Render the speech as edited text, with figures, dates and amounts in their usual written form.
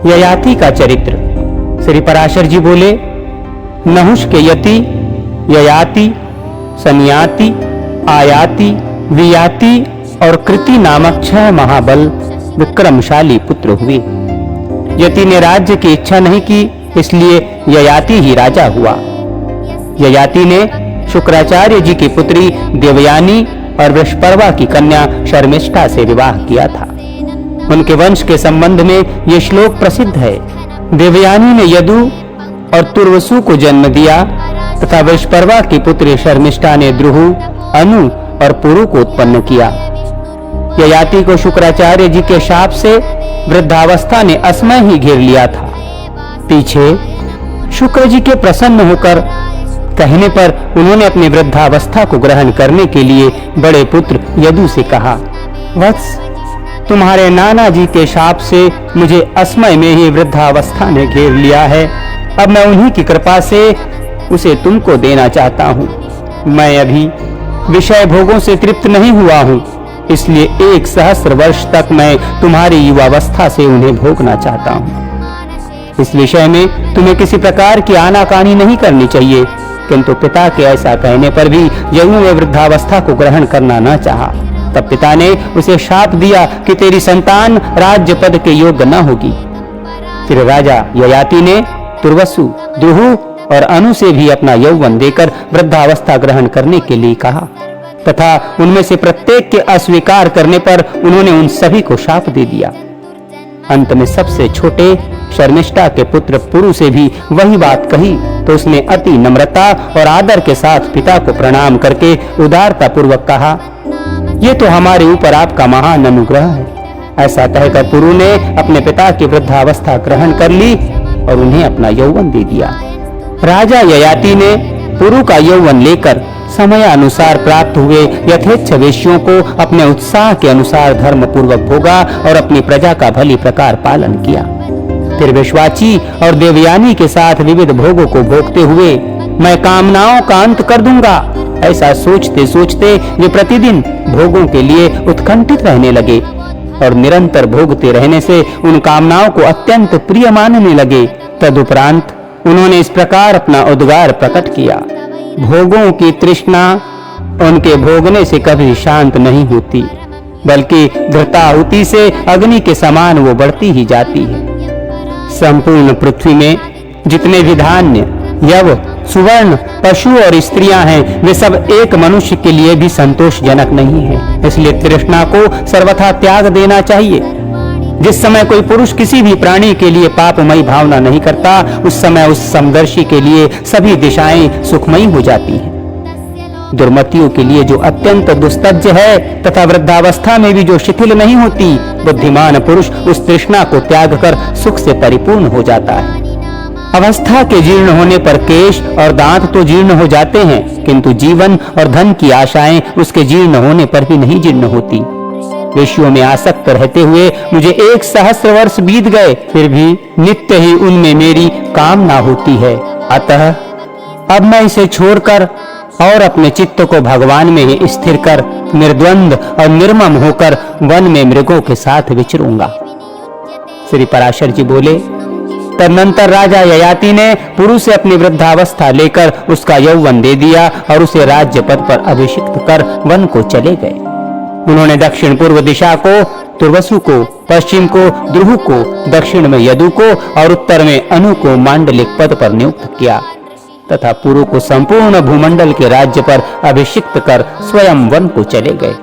ययाति का चरित्र। श्री पराशर जी बोले, नहुष के यति, ययाति, सनियाति, आयाति, वियाति और कृति नामक 6 महाबल विक्रमशाली पुत्र हुए। यति ने राज्य की इच्छा नहीं की, इसलिए ययाति ही राजा हुआ। ययाति ने शुक्राचार्य जी की पुत्री देवयानी और वृषपर्वा की कन्या शर्मिष्ठा से विवाह किया था। उनके वंश के संबंध में ये श्लोक प्रसिद्ध है। देवयानी ने यदु और तुर्वसु को जन्म दिया तथा वृषपर्वा की पुत्री शर्मिष्ठा ने द्रुहु, अनु और पुरु को उत्पन्न किया। ययाति को शुक्राचार्य जी के शाप से वृद्धावस्था ने असमय ही घेर लिया था। पीछे शुक्र जी के प्रसन्न होकर कहने पर उन्होंने अपनी वृद्धावस्था को ग्रहण करने के लिए बड़े पुत्र यदु से कहा, वत्स, तुम्हारे नाना जी के शाप से मुझे असमय में ही वृद्धावस्था ने घेर लिया है। अब मैं उन्हीं की कृपा से उसे तुमको देना चाहता हूँ। मैं अभी विषय भोगों से तृप्त नहीं हुआ हूँ, इसलिए 1 सहस्र वर्ष तक मैं तुम्हारी युवावस्था से उन्हें भोगना चाहता हूँ। इस विषय में तुम्हें किसी प्रकार की आनाकानी नहीं करनी चाहिए। किंतु पिता के ऐसा कहने पर भी यदु ने वृद्धावस्था को ग्रहण करना न चाहा। तब पिता ने उसे शाप दिया कि तेरी संतान राज्य पद के योग्य न होगी। फिर राजा ययाति ने तुर्वसु, द्रुहु और अनु से भी अपना यौवन देकर वृद्धावस्था ग्रहण करने के लिए कहा तथा उनमें से प्रत्येक के अस्वीकार करने पर उन्होंने उन सभी को शाप दे दिया। अंत में सबसे छोटे शर्मिष्ठा के पुत्र पुरु से भी वही बात कही तो उसने अति नम्रता और आदर के साथ पिता को प्रणाम करके उदारता पूर्वक कहा, ये तो हमारे ऊपर आपका महान अनुग्रह है। ऐसा कहकर पुरु ने अपने पिता की वृद्धावस्था ग्रहण कर ली और उन्हें अपना यौवन दे दिया। राजा ययाति ने पुरु का यौवन लेकर समय अनुसार प्राप्त हुए यथेच्छ वेश्यों को अपने उत्साह के अनुसार धर्म पूर्वक भोगा और अपनी प्रजा का भली प्रकार पालन किया। फिर विश्वाची और देवयानी के साथ विविध भोगों को भोगते हुए मैं कामनाओं का अंत कर दूंगा, ऐसा सोचते सोचते वे प्रतिदिन भोगों के लिए उत्कंठित रहने लगे और निरंतर भोगते रहने से उन कामनाओं को अत्यंत प्रिय मानने लगे। तदुपरांत उन्होंने इस प्रकार अपना उद्गार प्रकट किया, भोगों की तृष्णा उनके भोगने से कभी शांत नहीं होती, बल्कि घृताहुति से अग्नि के समान वो बढ़ती ही जाती है। संपूर्ण पृथ्वी में जितने भी धान्य, यव, सुवर्ण, पशु और स्त्रियां हैं, वे सब एक मनुष्य के लिए भी संतोषजनक नहीं है। इसलिए तृष्णा को सर्वथा त्याग देना चाहिए। जिस समय कोई पुरुष किसी भी प्राणी के लिए पापमयी भावना नहीं करता, उस समय उस समदर्शी के लिए सभी दिशाएं सुखमयी हो जाती हैं। दुर्मतियों के लिए जो अत्यंत दुस्तज्य है तथा वृद्धावस्था में भी जो शिथिल नहीं होती, बुद्धिमान पुरुष उस तृष्णा को त्याग कर सुख से परिपूर्ण हो जाता है। अवस्था के जीर्ण होने पर केश और दांत तो जीर्ण हो जाते हैं, किंतु जीवन और धन की आशाएं उसके जीर्ण होने पर भी नहीं जीर्ण होती। वेश्यों में आसक्त रहते हुए मुझे 1 सहस्र वर्ष बीत गए, फिर भी नित्य ही उनमें मेरी कामना होती है। अतः अब मैं इसे छोड़कर और अपने चित्त को भगवान में ही स्थिर कर निर्द्वंद और निर्मम होकर वन में मृगों के साथ विचरूंगा। श्री पराशर जी बोले, तदनंतर राजा ययाति ने पुरु से अपनी वृद्धावस्था लेकर उसका यौवन दे दिया और उसे राज्य पद पर अभिषिक्त कर वन को चले गए। उन्होंने दक्षिण पूर्व दिशा को तुर्वसु को, पश्चिम को द्रुहु को, दक्षिण में यदु को और उत्तर में अनु को मांडलिक पद पर नियुक्त किया तथा पुरु को संपूर्ण भूमंडल के राज्य पर अभिषिक्त कर स्वयं वन को चले गए।